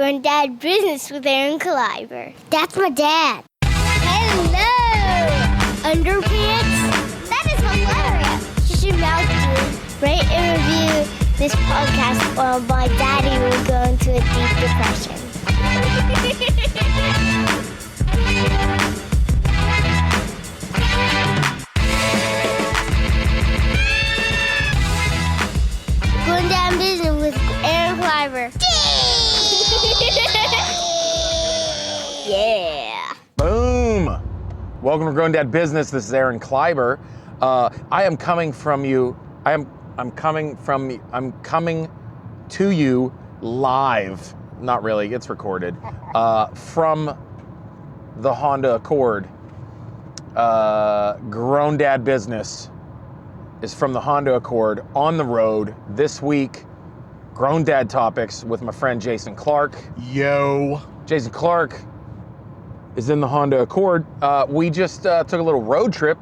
GrownDad Business with Aaron Kleiber. That's my dad. Hello! Underpants? That is hilarious. You should mouth to rate and review this podcast or my daddy will go into a deep depression. Going down business with Aaron Kleiber. Yeah. Boom. Welcome to Grown Dad Business. This is Aaron Kleiber. I am coming from you. I'm coming to you live. Not really. It's recorded. From the Honda Accord. Grown Dad Business is from the Honda Accord on the road this week. GrownDadTopics with my friend Jason Clark. Yo. Jason Clark is in the Honda Accord. We just took a little road trip.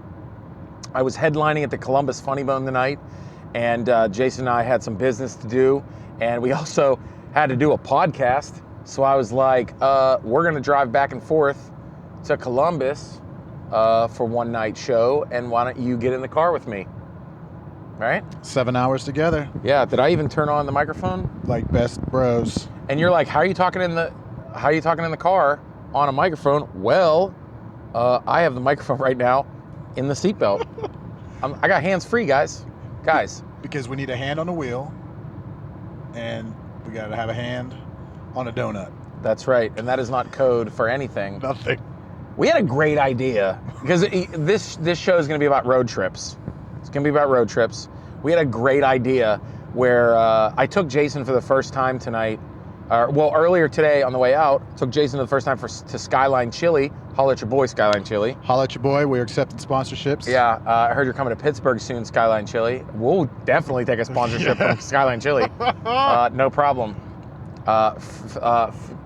I was headlining at the Columbus Funny Bone tonight, and Jason and I had some business to do, and we also had to do a podcast. So I was like, we're gonna drive back and forth to Columbus for one night show, and why don't you get in the car with me? Right? 7 hours together. Yeah, did I even turn on the microphone? Like best bros. And you're like, how are you talking in the car on a microphone? Well, I have the microphone right now in the seatbelt. I got hands free, guys. Because we need a hand on the wheel, and we gotta have a hand on a donut. That's right, and that is not code for anything. Nothing. We had a great idea, because this show is gonna be about road trips. It's gonna be about road trips. We had a great idea where I took Jason for the first time tonight, earlier today on the way out, took Jason for the first time to Skyline Chili. Holla at your boy, Skyline Chili. Holla at your boy, we're accepting sponsorships. Yeah, I heard you're coming to Pittsburgh soon, Skyline Chili. We'll definitely take a sponsorship from Skyline Chili. No problem.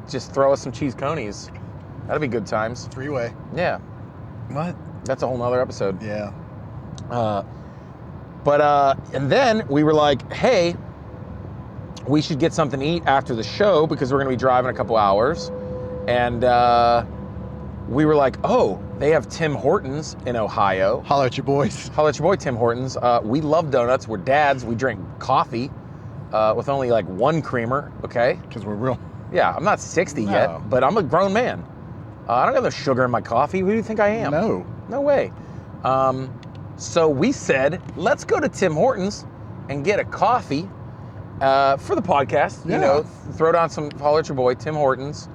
Just throw us some cheese conies. That'll be good times. 3-way. Yeah. What? That's a whole nother episode. Yeah. And then we were like, hey, we should get something to eat after the show because we're going to be driving a couple hours. And we were like, oh, they have Tim Hortons in Ohio. Holla at your boys. Holla at your boy, Tim Hortons. We love donuts. We're dads. We drink coffee with only like one creamer, okay? Because we're real. Yeah, I'm not 60 yet, but I'm a grown man. I don't have no sugar in my coffee. Who do you think I am? No way. So we said, let's go to Tim Hortons and get a coffee for the podcast. Yeah. You know, throw down some, holler at your boy, Tim Hortons.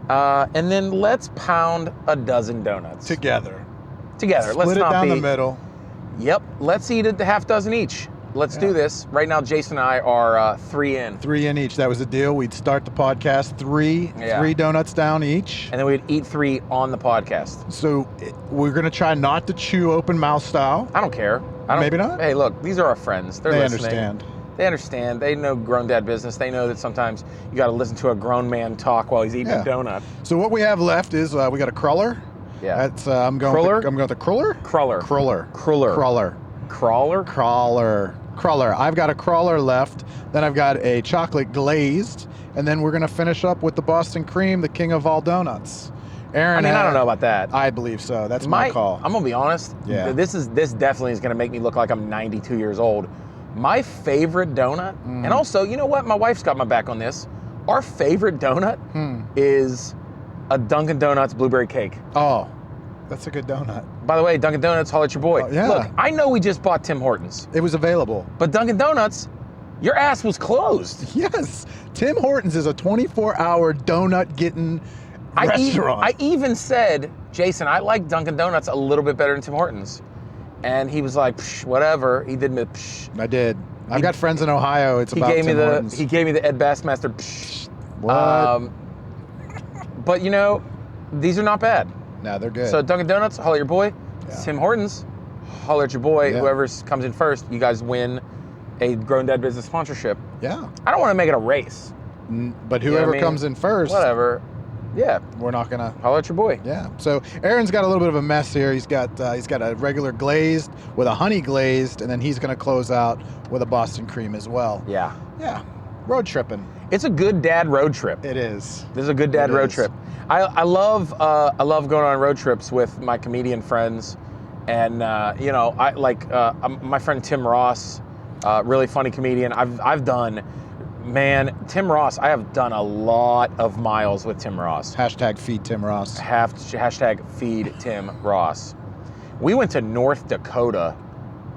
And then let's pound a dozen donuts. Together. Let's Split it down the middle. Yep, let's eat a half dozen each. Let's do this. Right now, Jason and I are 3 in. 3 in each. That was the deal. We'd start the podcast three donuts down each. And then we'd eat 3 on the podcast. So we're going to try not to chew open mouth style. I don't care. Maybe not? Hey, look, these are our friends. They're listening. Understand. They understand. They know Grown Dad Business. They know that sometimes you got to listen to a grown man talk while he's eating a donut. So what we have left is we got a cruller. Yeah. That's I'm going with the cruller. Cruller. I've got a cruller left. Then I've got a chocolate glazed, and then we're gonna finish up with the Boston cream, the king of all donuts. Aaron, I don't know about that. I believe so. That's my call. I'm gonna be honest. Yeah. This definitely is gonna make me look like I'm 92 years old. My favorite donut, and also, you know what? My wife's got my back on this. Our favorite donut is a Dunkin Donuts blueberry cake. Oh, that's a good donut. By the way, Dunkin Donuts, holler at your boy. Yeah. Look, I know we just bought Tim Hortons. It was available. But Dunkin Donuts, your ass was closed. Yes. Tim Hortons is a 24-hour donut getting restaurant. I even said, Jason, I like Dunkin Donuts a little bit better than Tim Hortons. And he was like, psh, whatever. He did me psh. I did. I've got friends in Ohio. It's about Tim Hortons. He gave me the Ed Bassmaster psh. What? But you know, these are not bad. No, they're good. So Dunkin Donuts, holler at your boy. Yeah. Tim Hortons, holler at your boy. Yeah. Whoever comes in first, you guys win a Grown Dad Business sponsorship. Yeah. I don't want to make it a race. But whoever comes in first. Whatever. Yeah. We're not gonna. Holler at your boy. Yeah. So Aaron's got a little bit of a mess here. He's got a regular glazed with a honey glazed, and then he's gonna close out with a Boston cream as well. Yeah. Yeah. road tripping. It's a good dad road trip. It is. This is a good dad It road is. trip. I love going on road trips with my comedian friends, and my friend Tim Ross, really funny comedian. I've done, man, Tim Ross. I have done a lot of miles with Tim Ross. Hashtag feed Tim Ross. Hashtag feed Tim Ross. We went to North Dakota.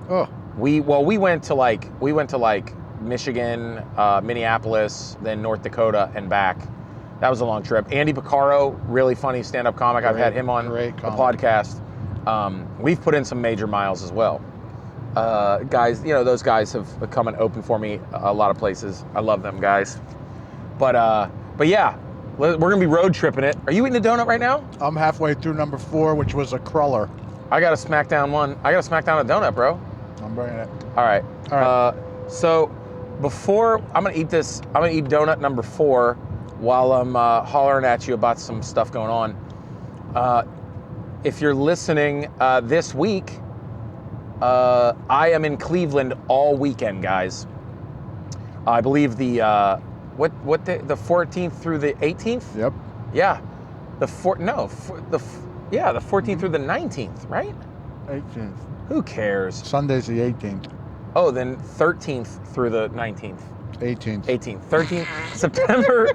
Oh, We went to Michigan, Minneapolis, then North Dakota, and back. That was a long trip. Andy Piccaro, really funny stand-up comic. I've had him on the podcast. We've put in some major miles as well. Guys, those guys have come and opened for me a lot of places. I love them guys. But yeah, we're gonna be road tripping it. Are you eating a donut right now? I'm halfway through number 4, which was a cruller. I got to smack down one. I got to smack down a donut, bro. I'm bringing it. All right. All right. So before I'm gonna eat this, I'm gonna eat donut number 4 while I'm hollering at you about some stuff going on. If you're listening this week, I am in Cleveland all weekend, guys. I believe the 14th through the 18th. Yep. Yeah, the 14th through the 19th, right? 18th. Who cares? Sunday's the 18th. Oh, then 13th through the 19th. 18th. 18th, 13th, September.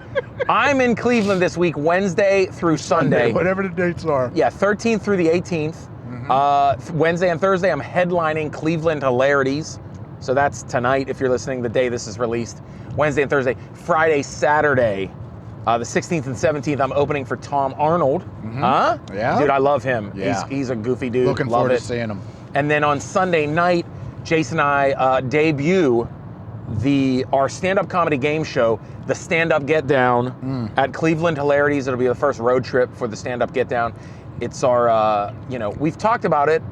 I'm in Cleveland this week, Wednesday through Sunday. Whatever the dates are. Yeah, 13th through the 18th. Wednesday and Thursday, I'm headlining Cleveland Hilarities. So that's tonight if you're listening the day this is released. Wednesday and Thursday. Friday, Saturday, the 16th and 17th, I'm opening for Tom Arnold. Huh? Yeah? Dude, I love him. Yeah. He's a goofy dude. Looking love forward it. to seeing him. And then on Sunday night, Jason and I debut our stand-up comedy game show, the Stand-Up GetDown, at Cleveland Hilarities. It'll be the first road trip for the Stand-Up GetDown. It's our, we've talked about it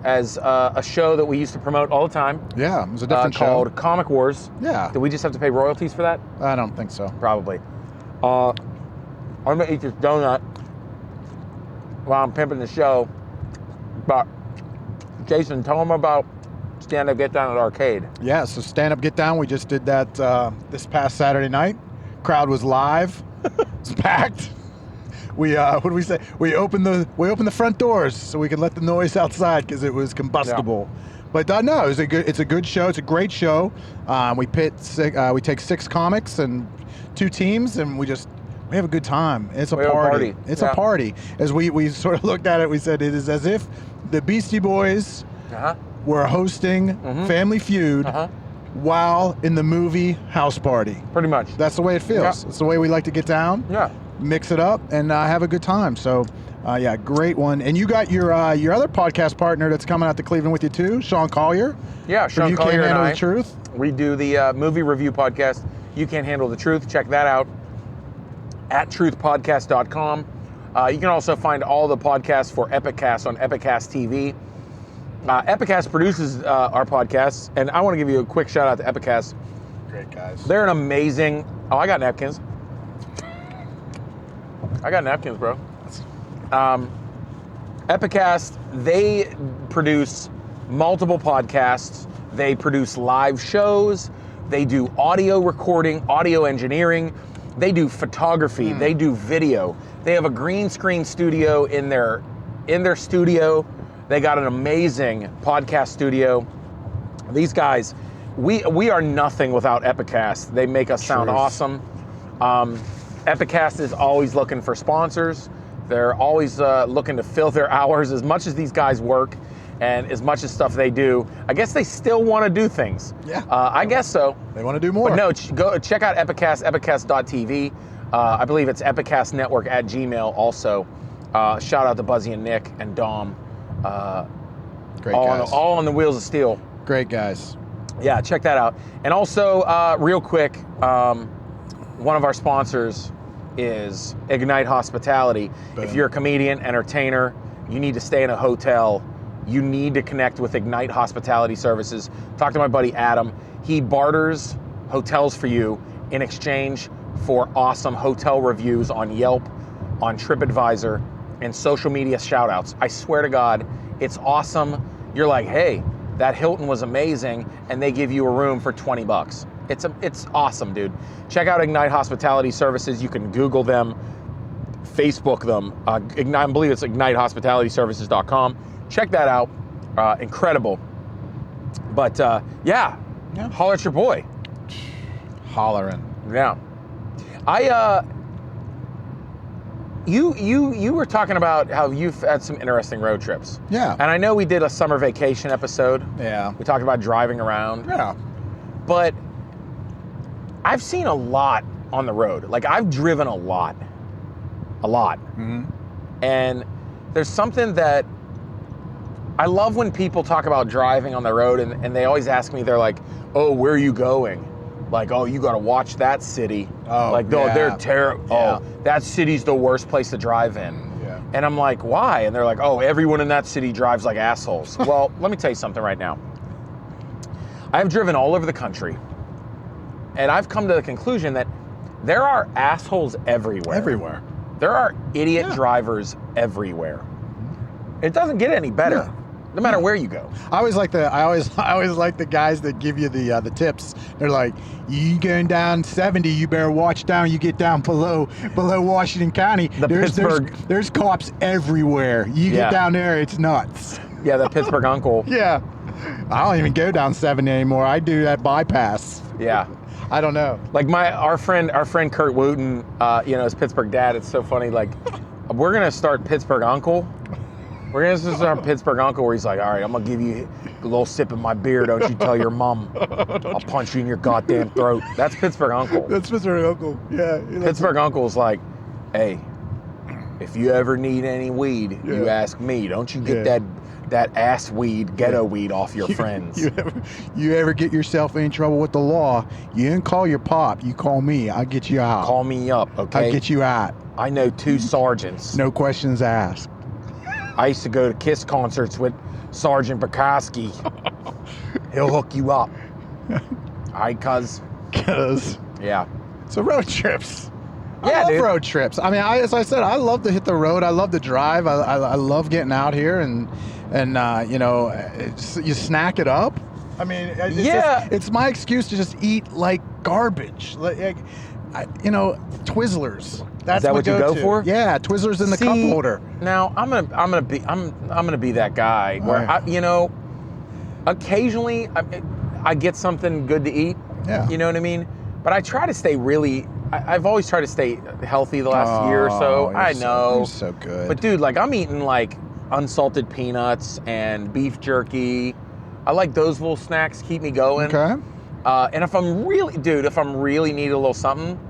as a show that we used to promote all the time. Yeah, it was a different show. Called Comic Wars. Yeah. Do we just have to pay royalties for that? I don't think so. Probably. I'm gonna eat this donut while I'm pimping the show. But Jason, tell them about Stand Up Get Down at Arcade. Yeah, so Stand Up Get Down, we just did that this past Saturday night. Crowd was live. It's packed. We what did we say? We opened the front doors so we could let the noise outside because it was combustible. Yeah. But no, it's a good show. It's a great show. We take 6 comics and 2 teams, and we have a good time. It's a party. It's a party. As we sort of looked at it, we said it is as if the Beastie Boys were hosting Family Feud while in the movie House Party. Pretty much. That's the way it feels. Yeah. It's the way we like to get down. Yeah. Mix it up and have a good time. So, yeah, great one. And you got your other podcast partner that's coming out to Cleveland with you too, Sean Collier. Yeah, Sean Collier You Can't and Handle I. the Truth. We do the movie review podcast. You Can't Handle the Truth. Check that out at truthpodcast.com. You can also find all the podcasts for Epicast on Epicast TV. Epicast produces our podcasts, and I want to give you a quick shout out to Epicast. Great guys. They're an amazing. Oh, I got napkins. Bro. Epicast, they produce multiple podcasts. They produce live shows. They do audio recording, audio engineering. They do photography. They do video. They have a green screen studio in their studio. They got an amazing podcast studio. These guys, we are nothing without Epicast. They make us sound awesome. Epicast is always looking for sponsors. They're always looking to fill their hours. As much as these guys work and as much as stuff they do, I guess they still want to do things. Yeah. I guess so. They want to do more. But no, go check out Epicast, epicast.tv. I believe it's Epicast Network at Gmail also. Shout out to Buzzy and Nick and Dom. Great guys. All on the wheels of steel. Great guys. Yeah, check that out. And also, real quick, one of our sponsors is Ignite Hospitality. Boom. If you're a comedian, entertainer, you need to stay in a hotel, you need to connect with Ignite Hospitality Services. Talk to my buddy Adam. He barters hotels for you in exchange for awesome hotel reviews on Yelp, on TripAdvisor, and social media shout-outs. I swear to God, it's awesome. You're like, hey, that Hilton was amazing, and they give you a room for $20. It's awesome, dude. Check out Ignite Hospitality Services. You can Google them, Facebook them. Ignite, I believe it's ignitehospitalityservices.com. Check that out. Incredible. But yeah, holler at your boy. Hollering. Yeah. You were talking about how you've had some interesting road trips. Yeah. And I know we did a summer vacation episode. Yeah. We talked about driving around. Yeah. But I've seen a lot on the road. Like, I've driven a lot. A lot. Mm-hmm. And there's something that I love when people talk about driving on the road, and they always ask me, they're like, oh, where are you going? Like, oh, you got to watch that city. Oh, like, yeah. they're terrible. Yeah. Oh, that city's the worst place to drive in. Yeah. And I'm like, why? And they're like, oh, everyone in that city drives like assholes. Well, let me tell you something right now. I've driven all over the country, and I've come to the conclusion that there are assholes everywhere. Everywhere. There are idiot drivers everywhere. It doesn't get any better, no matter where you go. I always like the guys that give you the tips. They're like, you going down 70, you better watch down. You get down below Washington County. There's cops everywhere. You get down there, it's nuts. Yeah, the Pittsburgh uncle. Yeah. I don't even go down 70 anymore. I do that bypass. Yeah. I don't know. Like our friend Kurt Wooten, his Pittsburgh dad. It's so funny. Like, we're gonna start Pittsburgh Uncle. We're gonna start Pittsburgh Uncle, where he's like, all right, I'm gonna give you a little sip of my beer. Don't you tell your mom. I'll punch you in your goddamn throat. That's Pittsburgh Uncle. That's Pittsburgh Uncle. Yeah. Pittsburgh Uncle's like, hey, if you ever need any weed, you ask me. Don't you get that ass weed, ghetto weed off your friends. You ever get yourself in trouble with the law, you didn't call your pop, you call me. I'll get you out. Call me up, okay? I'll get you out. I know 2 sergeants. No questions asked. I used to go to KISS concerts with Sergeant Bukowski. He'll hook you up. All right, cuz? Yeah. So road trips. Yeah, I love dude. road trips. I mean, as I said, I love to hit the road. I love to drive. I love getting out here and you snack it up. I mean, it's my excuse to just eat like garbage. Twizzlers. That's Is that what you go for? Yeah, Twizzlers in the cup holder. Now I'm gonna be that guy where occasionally I get something good to eat. Yeah. You know what I mean? But I try to stay I've always tried to stay healthy the last year or so. I know. You're so good. But dude, like, I'm eating like unsalted peanuts and beef jerky. I like those little snacks, keep me going. Okay. And if I'm really need a little something,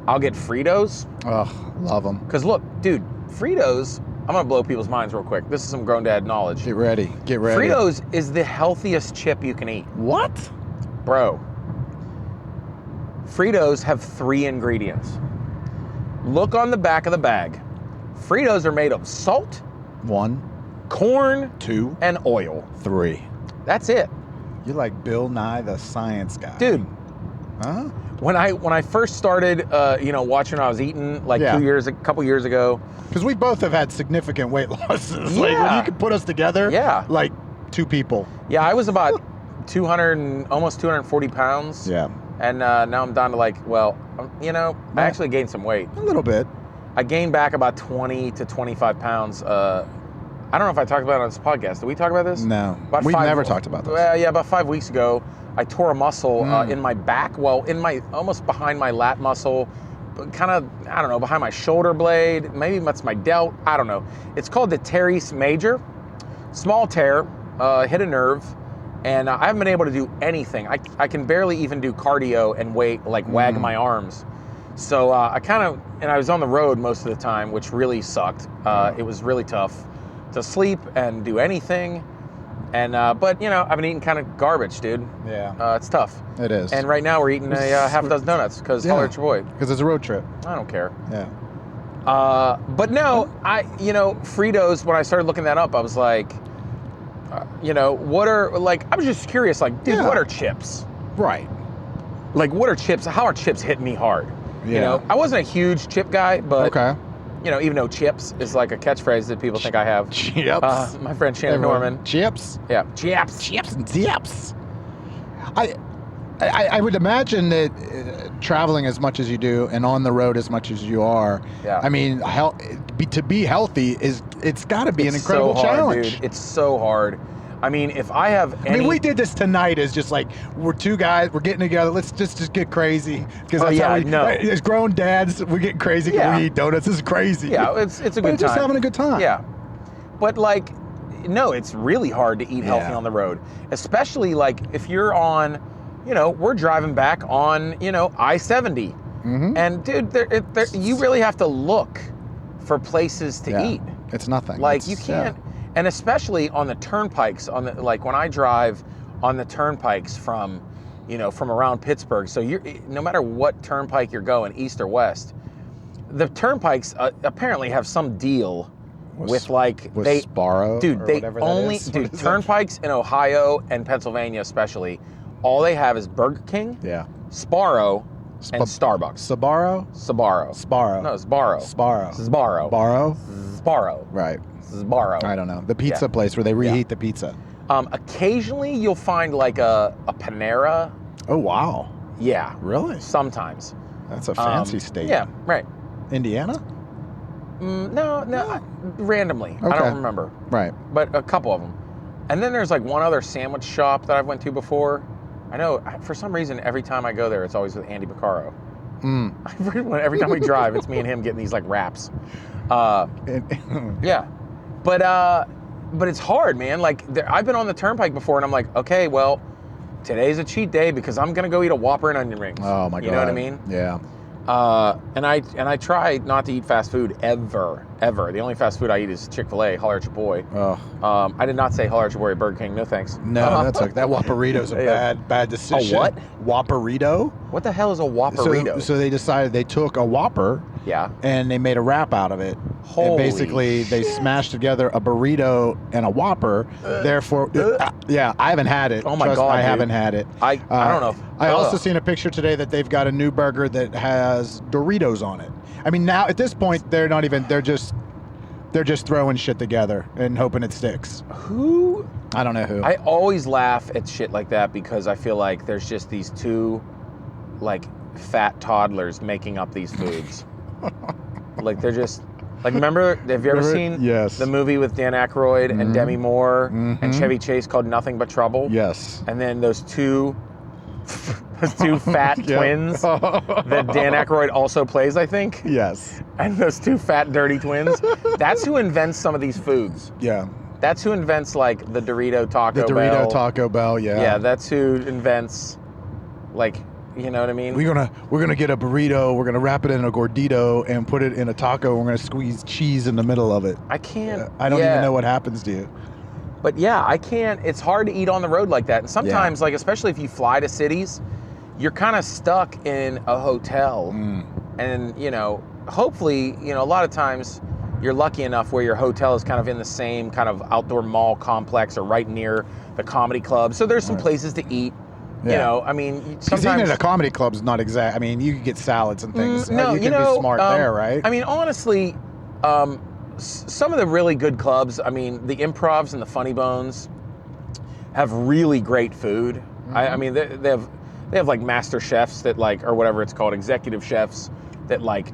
I'll get Fritos. Oh, love them. Because look, dude, Fritos, I'm gonna blow people's minds real quick. This is some grown dad knowledge. Get ready. Fritos is the healthiest chip you can eat. What? Bro. Fritos have 3 ingredients. Look on the back of the bag. Fritos are made of salt, 1, corn, 2, and oil. 3. That's it. You're like Bill Nye the Science Guy. Dude. Huh? When I first started, watching when I was eating, like a couple years ago. Because we both have had significant weight losses. Like, when you could put us together, like 2 people. Yeah, I was about almost 240 pounds. Yeah. And now I'm down to I actually gained some weight. A little bit. I gained back about 20 to 25 pounds. I don't know if I talked about it on this podcast. Did we talk about this? No. We've never talked about this. Well, yeah, about 5 weeks ago, I tore a muscle in my back, almost behind my lat muscle, kind of, I don't know, behind my shoulder blade. Maybe that's my delt. I don't know. It's called the teres major. Small tear, hit a nerve. And I haven't been able to do anything. I can barely even do cardio and wag my arms. So I was on the road most of the time, which really sucked. It was really tough to sleep and do anything. And but I've been eating kind of garbage, dude. Yeah. It's tough. It is. And right now we're eating a half a dozen donuts because holler at your boy. Because it's a road trip. I don't care. Yeah. But no, Fritos. When I started looking that up, I was like. What are, I was just curious, dude, what are chips? Right. What are chips? How are chips hitting me hard? Yeah. I wasn't a huge chip guy, but, okay. Even though chips is like a catchphrase that people think I have. Chips. My friend Shannon Norman. Chips? Yeah. Chips. Chips and dips. I would imagine that traveling as much as you do and on the road as much as you are, Yeah. I mean, to be healthy it's got to be an incredible so hard, challenge. dude. It's so hard. I mean, if I have any... I mean, we did this tonight as just like, we're two guys, we're getting together, let's just get crazy. Because that's how we, as grown dads, we're getting crazy because we eat donuts. This is crazy. Yeah, it's a good time. Just having a good time. Yeah. But like, no, it's really hard to eat healthy on the road. Especially like if you're on, we're driving back on, I-70. Mm-hmm. And dude, you really have to look for places to eat. It's nothing. Like you can't... And especially on the turnpikes, like when I drive on the turnpikes from around Pittsburgh. So no matter what turnpike you're going, east or west, the turnpikes apparently have some deal with Sparrow. Dude, they whatever only turnpikes in Ohio and Pennsylvania especially. All they have is Burger King, Sparrow, and Starbucks. Sbarro? Sparrow. No, Sbarro. Sbarro. Sparrow. Right. Sbarro. I don't know. The pizza place where they reheat the pizza. Occasionally you'll find like a Panera. Oh, wow. Yeah. Really? Sometimes. That's a fancy state. Yeah, right. Indiana? No, randomly. Okay. I don't remember. Right. But a couple of them. And then there's like one other sandwich shop that I've went to before. I know, for some reason, every time I go there, it's always with Andy Piccaro. Every time we drive, it's me and him getting these like wraps. Yeah. But it's hard, man. Like I've been on the turnpike before and I'm like, okay, well, today's a cheat day because I'm going to go eat a Whopper and onion rings. Oh my God. You know what I mean? Yeah. And I try not to eat fast food ever. The only fast food I eat is Chick-fil-A, holler at your boy. Oh. I did not say holler at your boy at Burger King, no thanks. No, that's okay. That Whopperito's a bad decision. A what? Whopperito. What the hell is a Whopperito? So they decided they took a Whopper and they made a wrap out of it. And basically they smashed together a burrito and a Whopper. Therefore, I haven't had it. Oh my God, I haven't had it. I don't know. I also seen a picture today that they've got a new burger that has Doritos on it. I mean, now at this point, they're just throwing shit together and hoping it sticks. Who? I don't know who. I always laugh at shit like that because I feel like there's just these two, like, fat toddlers making up these foods. Like, they're just... Like, remember, have you ever seen the movie with Dan Aykroyd and Demi Moore and Chevy Chase called Nothing But Trouble? Yes. And then those two fat twins that Dan Aykroyd also plays, I think. Yes. And those two fat, dirty twins. That's who invents some of these foods. Yeah. That's who invents, like, the Dorito Taco Bell. The Dorito Taco Bell, yeah. Yeah, that's who invents, like, you know what I mean? We're gonna get a burrito, we're gonna wrap it in a gordito and put it in a taco, we're gonna squeeze cheese in the middle of it. I can't. I don't even know what happens to you. But yeah, I can't. It's hard to eat on the road like that. And sometimes, like, especially if you fly to cities, you're kind of stuck in a hotel. And, hopefully, a lot of times you're lucky enough where your hotel is kind of in the same kind of outdoor mall complex or right near the comedy club. So there's some places to eat. Yeah. I mean, because sometimes... eating at a comedy club is not exact. I mean, you can get salads and things. No, you can be smart there, right? I mean, honestly, some of the really good clubs, I mean, the Improvs and the Funny Bones have really great food. I mean, they have like master chefs that like, or whatever it's called, executive chefs that like,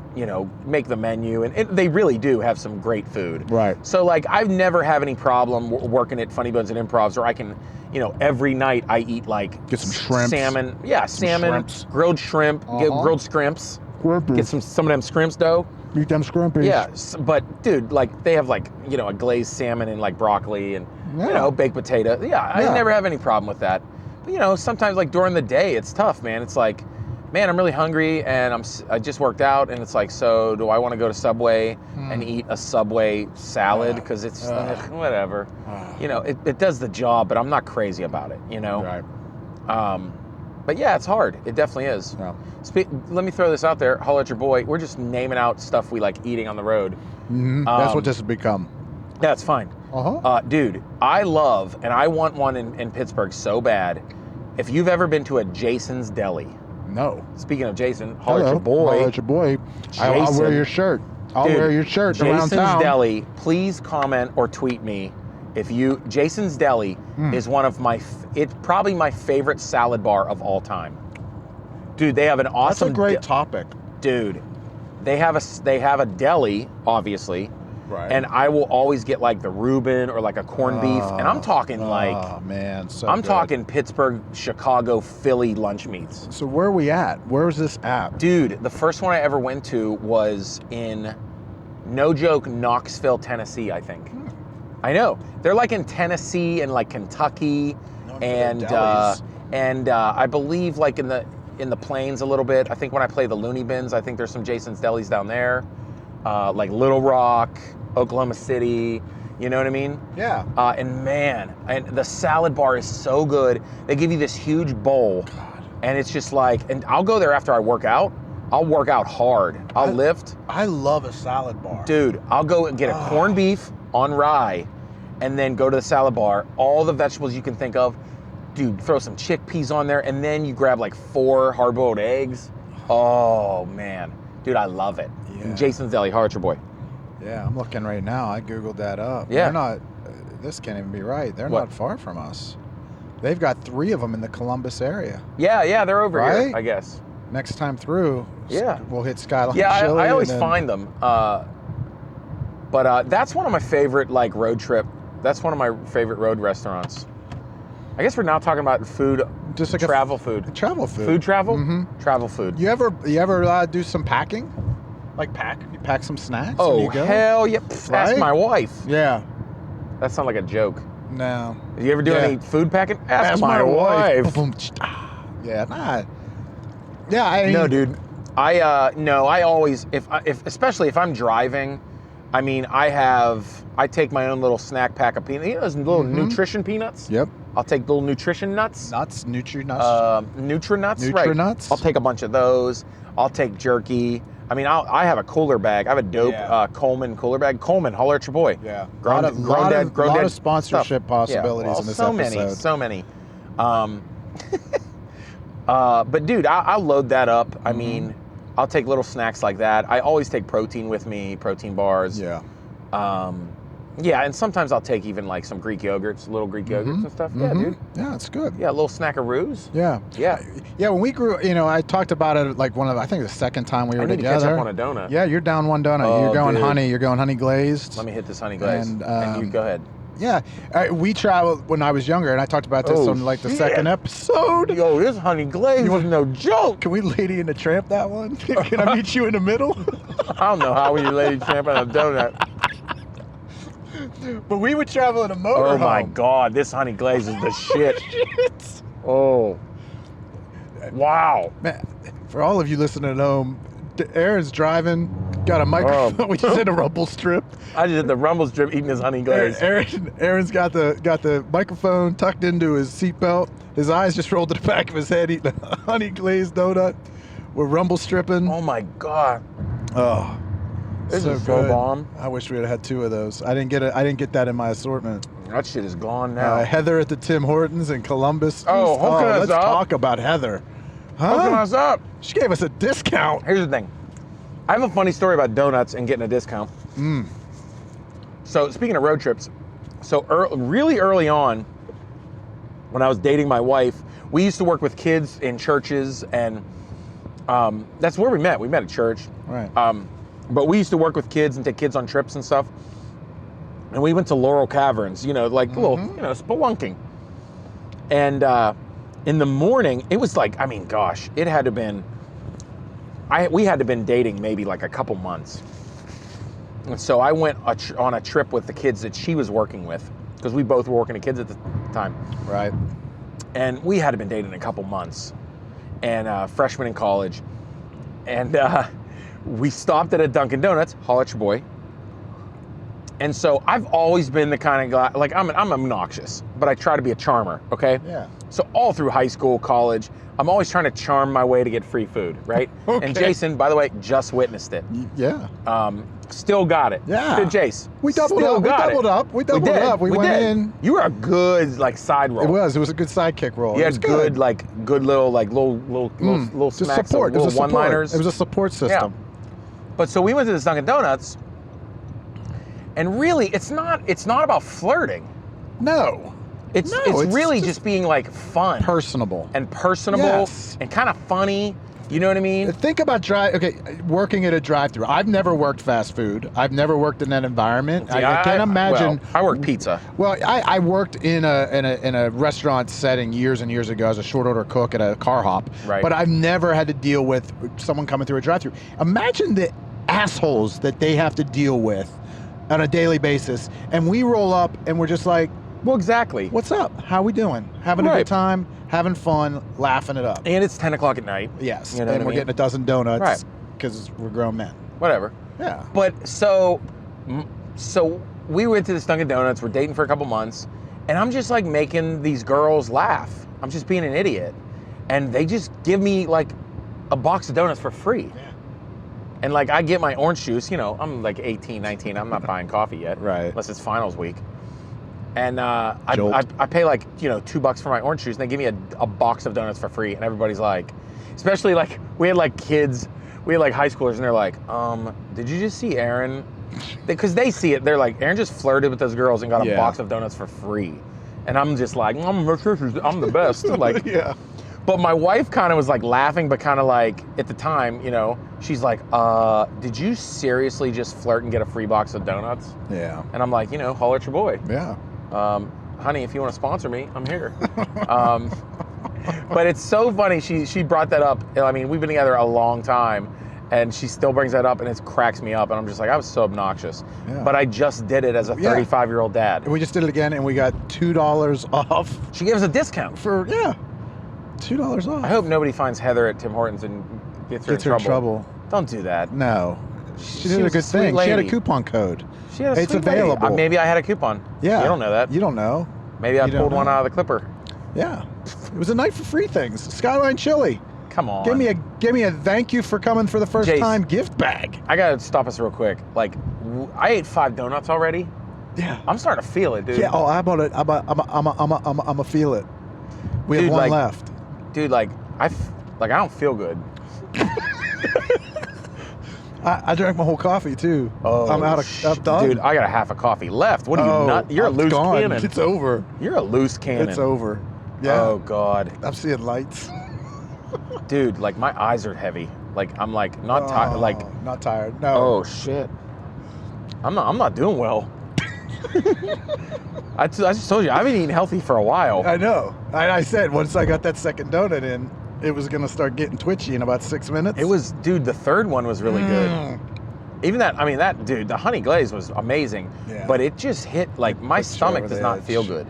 make the menu, and they really do have some great food. Right. So like, I've never have any problem working at Funny Bones and Improvs, or I can, every night I eat like get some shrimp, salmon, shrimps. grilled shrimp, get grilled scrimps, get some of them scrimps dough. Eat them scrimpies. Yeah, but dude, like they have like a glazed salmon and like broccoli and baked potato. Yeah, I never have any problem with that. But sometimes like during the day it's tough, man. It's like, man, I'm really hungry and I just worked out, and it's like, so do I want to go to Subway and eat a Subway salad? Because it's whatever. It does the job, but I'm not crazy about it, Right. But yeah, it's hard. It definitely is. Yeah. Let me throw this out there. Holler at your boy. We're just naming out stuff we like eating on the road. That's what this has become. Yeah, it's fine. Dude, I love, and I want one in Pittsburgh so bad. If you've ever been to a Jason's Deli. No. Speaking of Jason, holler at your boy. Holler at your boy. I'll wear your shirt. I'll wear your shirt around town. Jason's Deli, please comment or tweet me Jason's Deli is one of it's probably my favorite salad bar of all time. Dude, they have an awesome. That's a great topic. Dude, they have a deli, obviously. Right. And I will always get like the Reuben or like a corned beef. And I'm talking Oh man, so I'm good. talking Pittsburgh, Chicago, Philly lunch meats. So where are we at? Where's this at? Dude, the first one I ever went to was in, no joke, Knoxville, Tennessee, I think. I know. They're like in Tennessee and like Kentucky and I believe like in the plains a little bit. I think when I play the Looney Bins, I think there's some Jason's Delis down there. Like Little Rock, Oklahoma City, you know what I mean? Yeah. And man, and the salad bar is so good. They give you this huge bowl, and it's just like, and I'll go there after I work out. I'll work out hard. I'll lift. I love a salad bar. Dude, I'll go and get a corned beef on rye, and then go to the salad bar. All the vegetables you can think of. Dude, throw some chickpeas on there, and then you grab like 4 hard-boiled eggs. Oh man, dude, I love it. Yeah. Jason's Deli, Harcher boy. Yeah, I'm looking right now. I Googled that up. Yeah. They're not, this can't even be right. They're What? not far from us. They've got 3 of them in the Columbus area. Yeah, they're over Right? here, I guess. Next time through, Yeah. we'll hit Skyline Yeah, Chili. I always and then- find them. But that's one of my favorite like road trip. That's one of my favorite road restaurants. I guess we're now talking about food, Just like travel food. travel food. Food travel? Mhm. Travel food. You ever do some packing? Like you pack some snacks when Oh, you go? hell yeah. Pff, Ask Right? my wife. Yeah. That sounds like a joke. No. Do you ever do Yeah. any food packing? Ask my wife. Boom, yeah, nah. Yeah, I mean, No, dude. I always especially if I'm driving, I mean, I take my own little snack pack of peanuts. You know those little nutrition peanuts? Yep. I'll take little nutrition nuts. Nutri-nuts. Nutrinuts, right. Nutrinuts? I'll take a bunch of those. I'll take jerky. I mean, I have a cooler bag. I have a dope Yeah. Coleman cooler bag. Coleman, holler at your boy. Yeah. Grown- lot of GrownDad sponsorship stuff. possibilities Yeah, well, in this so episode. So many. But dude, I'll load that up. I mean, I'll take little snacks like that. I always take protein with me, protein bars. Yeah. Yeah, and sometimes I'll take even like some Greek yogurts, little Greek yogurts and stuff. Yeah, dude. Yeah, it's good. Yeah, a little snackaroos. Yeah. Yeah. Yeah, when we grew, I talked about it like I think the second time we were I need together. to catch up on a donut. Yeah, you're down one donut. Oh, you're going dude. You're going honey glazed. Let me hit this honey glaze. And, And you go ahead. Yeah, we traveled when I was younger, and I talked about this Oh, on like the shit. second episode. Yo, this honey glaze was no joke. Can we Lady and the Tramp that one? Can I meet you in the middle? I don't know how you lady champ on a donut. But we would travel in a motorhome. Oh my God, this honey glaze is the shit. Oh. Wow. Man, for all of you listening at home, Aaron's driving, got a microphone. We just hit a rumble strip. I just did the rumble strip eating this honey glaze. Aaron's got the microphone tucked into his seatbelt. His eyes just rolled to the back of his head, eating a honey glazed donut. We're rumble stripping. Oh my God. Oh, This so is so good. bomb. I wish we had had 2 of those. I didn't get that in my assortment. That shit is gone now. Heather at the Tim Hortons in Columbus. Oh, hooking us let's up. talk about Heather. Hooking us up. She gave us a discount. Here's the thing. I have a funny story about donuts and getting a discount. So speaking of road trips, really early on, when I was dating my wife, we used to work with kids in churches, and that's where we met. We met at church. Right. But we used to work with kids and take kids on trips and stuff. And we went to Laurel Caverns, like little, spelunking. And in the morning, it was like, I mean, gosh, it had to have been, we had to have been dating maybe like a couple months. And so I went on a trip with the kids that she was working with, because we both were working with kids at the time. Right. And we had been dating a couple months, and freshman in college. And we stopped at a Dunkin Donuts, holla at your boy. And so I've always been the kind of guy, like I'm obnoxious, but I try to be a charmer, okay? Yeah. So all through high school, college, I'm always trying to charm my way to get free food, right? Okay. And Jason, by the way, just witnessed it. Yeah. Still got it. Yeah. Good, Jace. We doubled Still up. We got doubled it. up. We doubled did. up. We went did. in. You were a good side roll. It was a good sidekick roll. You It was had good little Just smacks, support. It was little a support. one-liners. It was a support system. But so we went to this Dunkin Donuts, and really, it's not about flirting. No. It's really just being like fun. Personable. And personable Yes. and kind of funny. You know what I mean? Think about working at a drive-thru. I've never worked fast food. I've never worked in that environment. See, I can't imagine. Well, I work pizza. Well, I worked in a restaurant setting years and years ago as a short order cook at a car hop. Right. But I've never had to deal with someone coming through a drive-thru. Imagine the assholes that they have to deal with on a daily basis, and we roll up and we're just like, Well, exactly. "What's up? How we doing? Having a Right. good time? Having fun? Laughing it up?" And it's 10 o'clock at night. Yes. You know And what I we're mean? getting a dozen donuts Right. because we're grown men. Whatever. Yeah. But so we went to this Dunkin Donuts. We're dating for a couple months, and I'm just like making these girls laugh. I'm just being an idiot, and they just give me like a box of donuts for free. Yeah. And like I get my orange juice. You know, I'm like 18, 19. I'm not buying coffee yet, Right. Unless it's finals week. And I pay like $2 for my orange juice, and they give me a box of donuts for free. And everybody's like, especially like we had like kids. We had like high schoolers, and they're like, did you just see Aaron? Because they see it. They're like, Aaron just flirted with those girls and got a box of donuts for free. And I'm just like, I'm the best. Like, Yeah. But my wife kind of was like laughing, but kind of like at the time, she's like, did you seriously just flirt and get a free box of donuts? Yeah. And I'm like, holler at your boy. Yeah. Honey, if you want to sponsor me, I'm here. But it's so funny. She brought that up. I mean, we've been together a long time, and she still brings that up, and it cracks me up. And I'm just like, I was so obnoxious. Yeah. But I just did it as a 35-year-old dad. And we just did it again, and we got $2 off She gave us a discount. for $2 off. I hope nobody finds Heather at Tim Hortons and gets her in trouble. Don't do that. No. She did a was good a sweet thing. She had a lady. coupon code. She had a It's sweet lady. available. Maybe I had a coupon. Yeah. You don't know that. You don't know. Maybe I You don't pulled one know. out of the clipper. Yeah. It was a night for free things. Skyline Chili. Come on. Give me a thank you for coming for the first Jace. time gift bag. I gotta stop us real quick. Like, I ate 5 donuts already. Yeah. I'm starting to feel it, dude. Yeah. Oh, I'm a feel it. We Dude, have one like- left. Dude, I don't feel good. I drank my whole coffee too. Oh, I'm done. Dude, I got a half a coffee left. What are you nut? You're a it's loose gone. cannon. It's over. You're a loose cannon. It's over. Yeah. Oh God, I'm seeing lights. dude, like my eyes are heavy. Like I'm like not tired. Like not tired. No. oh shit, I'm not doing well. I just told you I've been eating healthy for a while. I know. I said once I got that second donut in, it was gonna start getting twitchy in about 6 minutes. It was, dude. The third one was really good. Even that, dude. The honey glaze was amazing. Yeah. But it just hit like my Puts you stomach over does the not edge. feel good.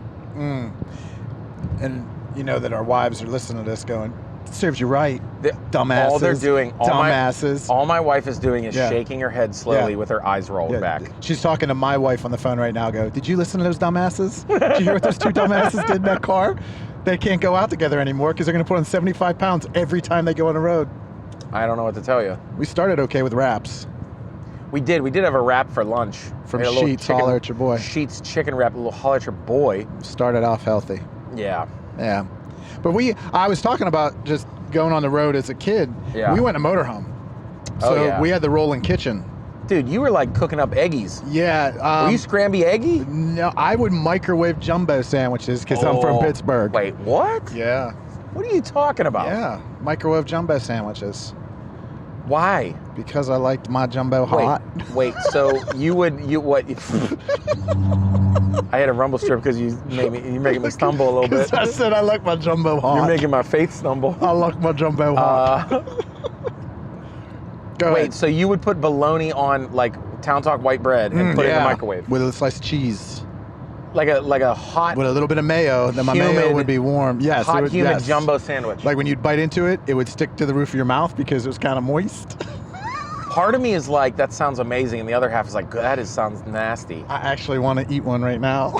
And you know that our wives are listening to this, going, "Serves you right, The- dumbasses." All they're doing, dumbasses. all my wife is doing is Yeah. shaking her head slowly Yeah. with her eyes rolled Yeah, back. She's talking to my wife on the phone right now. Go, did you listen to those dumbasses? Did you hear what those two dumbasses did in that car? They can't go out together anymore because they're going to put on 75 pounds every time they go on the road. I don't know what to tell you. We started okay with wraps. We did have a wrap for lunch. From We had a little Sheetz, holler at your boy. Sheetz chicken wrap, a little holler at your boy. Started off healthy. Yeah. Yeah. But I was talking about just going on the road as a kid. Yeah. We went to motorhome. Oh, So yeah. we had the rolling kitchen. Dude, you were like cooking up eggies. Yeah. Were you scramby eggy? No, I would microwave jumbo sandwiches because I'm from Oh, Pittsburgh. Wait, what? Yeah. What are you talking about? Yeah. Microwave jumbo sandwiches. Why? Because I liked my jumbo hot. Wait, so what? I had a rumble strip because you're making me stumble a little bit. I said I like my jumbo hot. You're making my faith stumble. I like my jumbo hot. Go Wait, ahead. so you would put bologna on like Town Talk white bread and put it in the microwave? With a slice of cheese. Like a hot, With a little bit of mayo, then my mayo Humid- would be warm. Yes. hot it would, humid yes. jumbo sandwich. Like when you'd bite into it, it would stick to the roof of your mouth because it was kind of moist. Part of me is like, that sounds amazing, and the other half is like, sounds nasty. I actually want to eat one right now.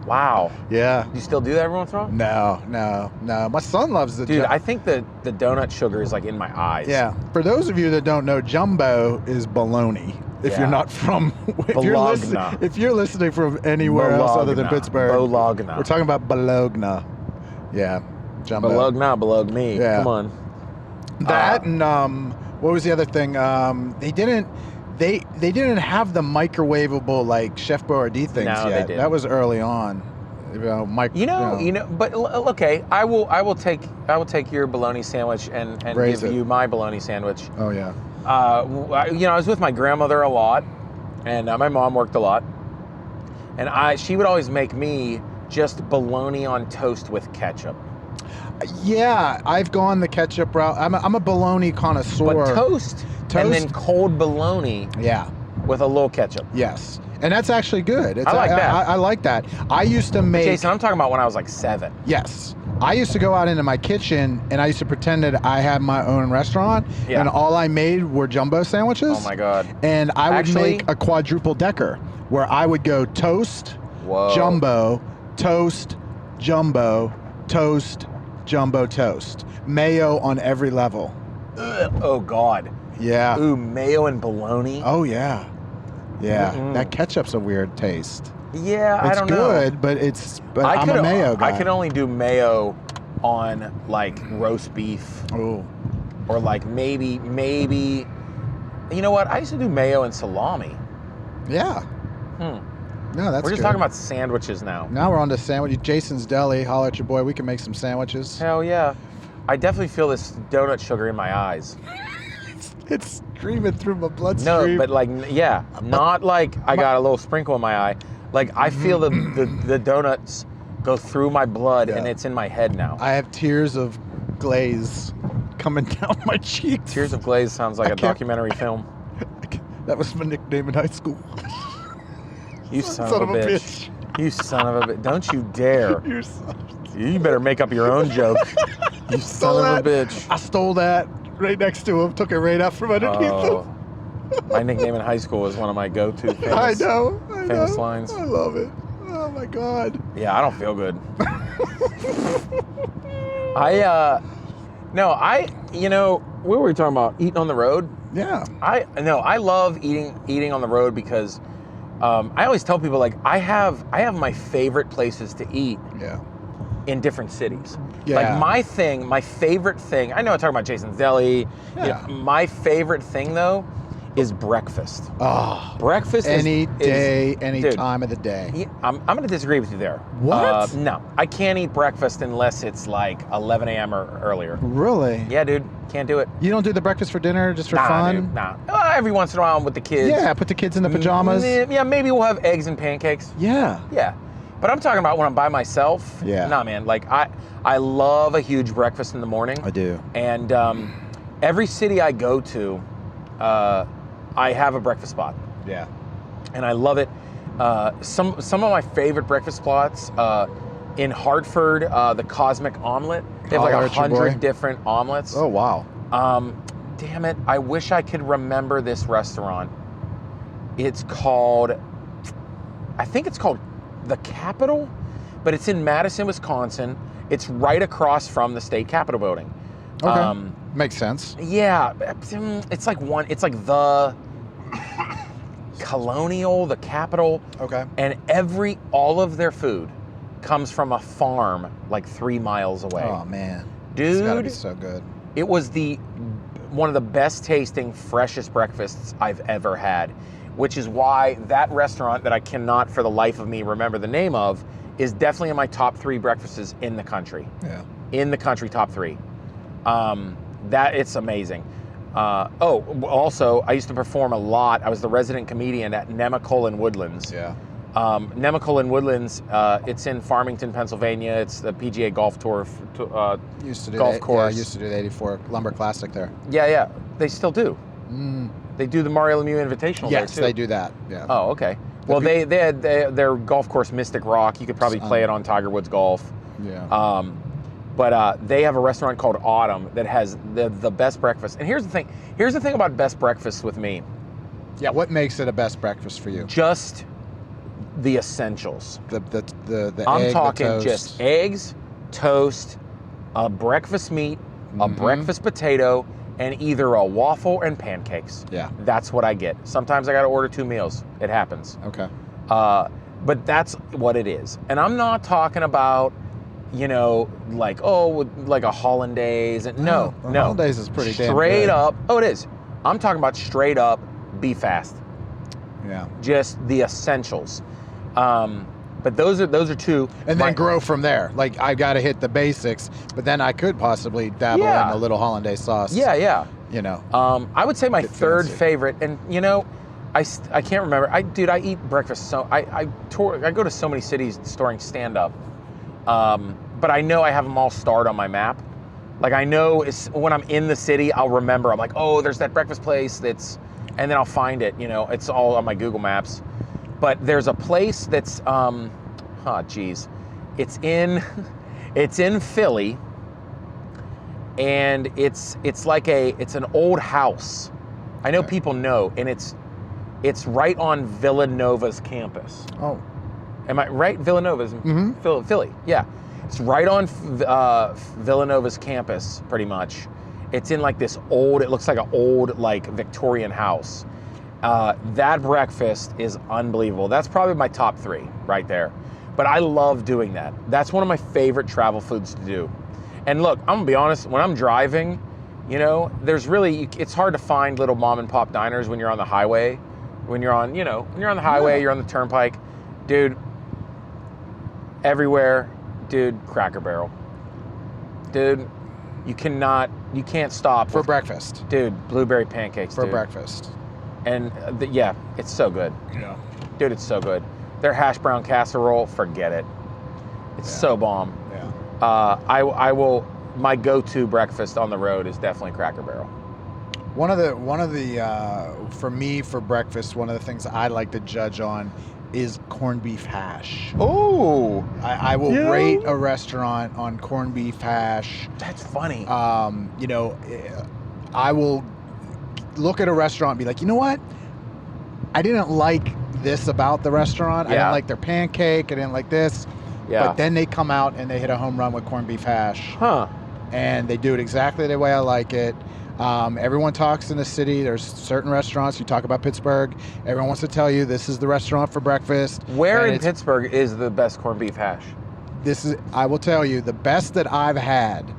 Wow. Yeah. You still do that every once in a while? No. My son loves the Dude, I think the donut sugar is like in my eyes. Yeah. For those of you that don't know, jumbo is bologna. If Yeah. you're not from, if you're listening from anywhere else other than Bologna. Pittsburgh, Bologna. we're talking about bologna. Yeah, jumbo. Bologna me. Yeah. Come on. That and what was the other thing? They didn't have the microwavable like Chef Boyardee things No, yet. they didn't. That was early on. Mike. But okay, I will take your bologna sandwich and Raise give it. you my bologna sandwich. Oh yeah. I was with my grandmother a lot, and my mom worked a lot, and she would always make me just bologna on toast with ketchup. Yeah, I've gone the ketchup route. I'm a bologna connoisseur. But toast, and then cold bologna. Yeah. With a little ketchup. Yes. And that's actually good. I like that. I like that. I used to make... Jason, I'm talking about when I was like 7. Yes. I used to go out into my kitchen and I used to pretend that I had my own restaurant and all I made were jumbo sandwiches. Oh my God. And I would make a quadruple decker where I would go toast, jumbo, toast, jumbo, toast, jumbo, toast. Mayo on every level. Ugh. Oh God. Yeah. Ooh, mayo and bologna. Oh yeah. Yeah. That ketchup's a weird taste. Yeah, I don't know. It's good, but I'm a mayo guy. I can only do mayo on like roast beef. Oh. Or like maybe, you know what? I used to do mayo and salami. Yeah. No, that's We're just good. talking about sandwiches now. Now we're on to sandwich. Jason's Deli. Holler at your boy. We can make some sandwiches. Hell yeah. I definitely feel this donut sugar in my eyes. It's streaming through my bloodstream. No, but like, yeah, not like I got a little sprinkle in my eye. Like I feel the donuts go through my blood and it's in my head now. I have tears of glaze coming down my cheeks. Tears of Glaze sounds like a documentary film. That was my nickname in high school. You son of a bitch. You son of a bitch. Don't you dare. You better make up your own joke. You son of a bitch. I stole that right next to him, took it right out from underneath him. My nickname in high school was one of my go-to famous, I know. famous lines. I love it. Oh my God. Yeah, I don't feel good. What were we talking about? Eating on the road? Yeah. I love eating on the road because I always tell people like I have my favorite places to eat. Yeah. In different cities. Yeah. Like my favorite thing, I know I'm talking about Jason's Deli. Yeah. My favorite thing though is breakfast. Oh. Breakfast any dude, time of the day. I'm going to disagree with you there. What? No, I can't eat breakfast unless it's like 11 a.m. or earlier. Really? Yeah, dude, can't do it. You don't do the breakfast for dinner just for fun? Dude, nah. Every once in a while with the kids. Yeah, put the kids in the pajamas. Yeah, maybe we'll have eggs and pancakes. Yeah. Yeah. But I'm talking about when I'm by myself. Yeah. Nah, man. Like I love a huge breakfast in the morning. I do. And every city I go to, I have a breakfast spot. Yeah. And I love it. Some of my favorite breakfast spots in Hartford, the Cosmic Omelet. They have like 100 different omelets. Oh wow. Damn it! I wish I could remember this restaurant. It's called, I think it's called The Capitol, but it's in Madison, Wisconsin. It's right across from the state capitol building. Okay. Makes sense. Yeah, it's like the Colonial, the Capitol. Okay. And all of their food comes from a farm like 3 miles away. Oh man. Dude, It's gotta be so good. It was one of the best tasting, freshest breakfasts I've ever had, which is why that restaurant that I cannot for the life of me remember the name of is definitely in my top 3 breakfasts in the country. Yeah. In the country, top 3. It's amazing. Also, I used to perform a lot. I was the resident comedian at Nemacolin Woodlands. Yeah. Nemacolin Woodlands, it's in Farmington, Pennsylvania. It's the PGA Golf Tour Used to do golf that, course. Yeah, used to do the 84 Lumber Classic there. Yeah. They still do. They do the Mario Lemieux Invitational there, Yes, too. they do that. Yeah. Oh, okay. Well, they had their golf course, Mystic Rock. You could probably play it on Tiger Woods Golf. Yeah. But they have a restaurant called Autumn that has the best breakfast. And here's the thing. Here's the thing about best breakfast with me. Yeah. What makes it a best breakfast for you? Just the essentials. The I'm egg, talking the toast. just eggs, toast, a breakfast meat, a breakfast potato, and either a waffle and pancakes. Yeah. That's what I get. Sometimes I got to order 2 meals. It happens. Okay. But that's what it is. And I'm not talking about, like a hollandaise. No. Hollandaise is pretty damn straight good. up. Oh, it is. I'm talking about straight up be fast. Yeah. Just the essentials. But those are two. And then grow from there. Like, I got to hit the basics, but then I could possibly dabble in a little hollandaise sauce. Yeah. You know. I would say my third fancy. favorite, and you know, I can't remember. I eat breakfast so I go to so many cities storing stand-up, but I know I have them all starred on my map. Like, I know when I'm in the city, I'll remember. I'm like, oh, there's that breakfast place and then I'll find it. You know, it's all on my Google Maps. But there's a place that's, it's in Philly, and it's like it's an old house. I know people know, and it's right on Villanova's campus. Oh. Am I right? Villanova's Philly. Yeah. It's right on Villanova's campus, pretty much. It's in like this old, it looks like an old like Victorian house. That breakfast is unbelievable. That's probably my top 3 right there. But I love doing that. That's one of my favorite travel foods to do. And look, I'm gonna be honest, when I'm driving, you know, it's hard to find little mom and pop diners when you're on the highway. When you're on the highway, you're on the turnpike. Dude, everywhere, dude, Cracker Barrel. Dude, you can't stop. For breakfast. Dude, blueberry pancakes, For dude. breakfast. And it's so good. Yeah. Dude, it's so good. Their hash brown casserole, forget it. It's so bomb. Yeah. My go-to breakfast on the road is definitely Cracker Barrel. One of the for me, for breakfast, one of the things I like to judge on is corned beef hash. Oh, I will rate a restaurant on corned beef hash. That's funny. You know, I will look at a restaurant and be like, you know what? I didn't like this about the restaurant. I didn't like their pancake. I didn't like this. Yeah. But then they come out and they hit a home run with corned beef hash. Huh. And they do it exactly the way I like it. Everyone talks in the city. There's certain restaurants. You talk about Pittsburgh. Everyone wants to tell you this is the restaurant for breakfast. Where in Pittsburgh is the best corned beef hash? I will tell you, the best that I've had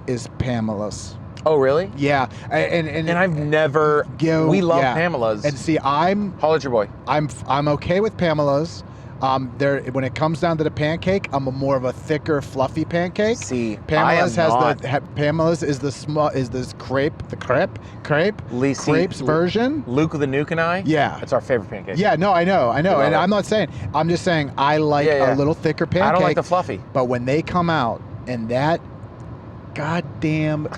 is Pamela's. Oh, really? Yeah. And I've never. We love Pamela's. And see, Holla at your boy. I'm okay with Pamela's. When it comes down to the pancake, I'm more of a thicker, fluffy pancake. See, Pamela's Pamela's is this crepes Lisi, version. Luke the Nuke and I. Yeah, it's our favorite pancake. Yeah, no, I know, and I'm not saying. I'm just saying I like a little thicker pancake. I don't like the fluffy. But when they come out and that goddamn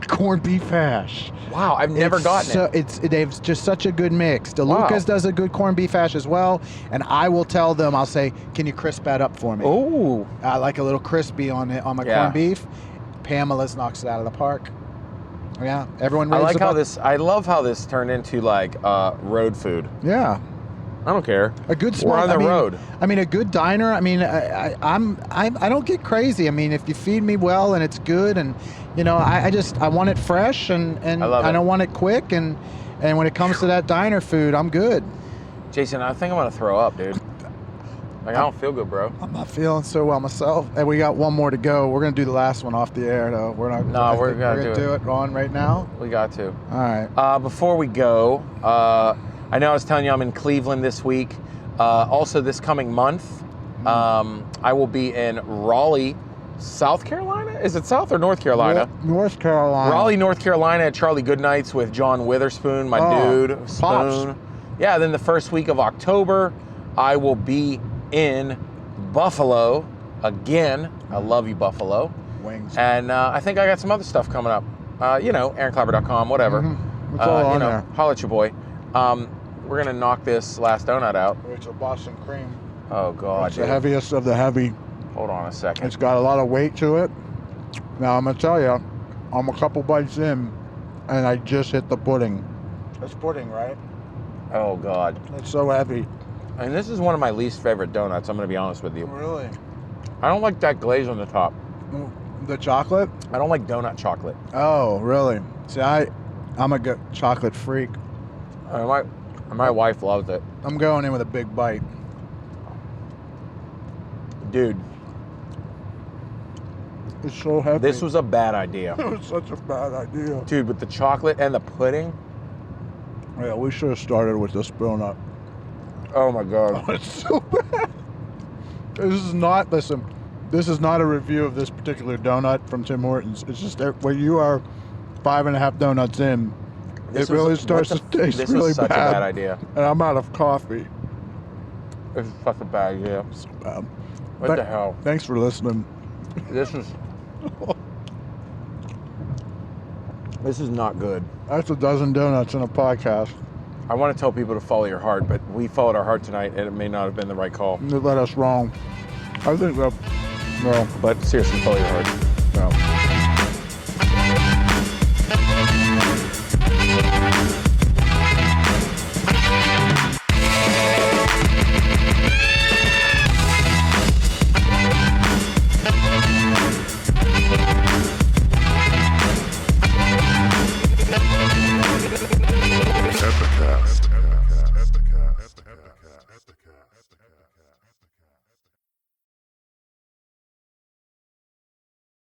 corned beef hash. Wow, I've never gotten it. They've just such a good mix. DeLuca's does a good corned beef hash as well, and I will tell them, I'll say, can you crisp that up for me? Oh, I like a little crispy on my corned beef. Pamela's knocks it out of the park. Yeah, everyone. I love how this turned into like road food. Yeah. I don't care. A good We're on the road. I mean, a good diner. I mean, I don't get crazy. I mean, if you feed me well and it's good, and you know, I want it fresh and I don't want it quick. And when it comes to that diner food, I'm good. Jason, I think I'm gonna throw up, dude. Like, I don't feel good, bro. I'm not feeling so well myself. And we got one more to go. We're gonna do the last one off the air, though. We're not. No, we're gonna do it on right now. We got to. All right. Before we go, I know I was telling you I'm in Cleveland this week. Also, this coming month, I will be in Raleigh, South Carolina? Is it South or North Carolina? North Carolina. Raleigh, North Carolina at Charlie Goodnight's with John Witherspoon, my dude. Spoon. Pops. Yeah, then the first week of October, I will be in Buffalo again. I love you, Buffalo. Wings. And I think I got some other stuff coming up. AaronKleiber.com, whatever. It's all on there. Holla at your boy. We're gonna knock this last donut out. It's a Boston cream. Oh God! It's the heaviest of the heavy. Hold on a second. It's got a lot of weight to it. Now I'm gonna tell you, I'm a couple bites in, and I just hit the pudding. It's pudding, right? Oh God! It's so heavy. And this is one of my least favorite donuts. I'm gonna be honest with you. Really? I don't like that glaze on the top. The chocolate? I don't like donut chocolate. Oh, really? See, I'm a good chocolate freak. My wife loves it. I'm going in with a big bite. Dude. It's so heavy. This was a bad idea. It was such a bad idea. Dude, with the chocolate and the pudding. Yeah, we should have started with the spoon up. Oh my God. Oh, it's so bad. This is not. Listen, this is not a review of this particular donut from Tim Hortons. It's just that when you are 5.5 donuts in, it really starts to taste really This is such a bad idea. And I'm out of coffee. This is such a bad idea. So bad. What the hell? Thanks for listening. This is not good. That's a dozen donuts in a podcast. I want to tell people to follow your heart, but we followed our heart tonight, and it may not have been the right call. You led us wrong. I think that. No. But seriously, follow your heart. No.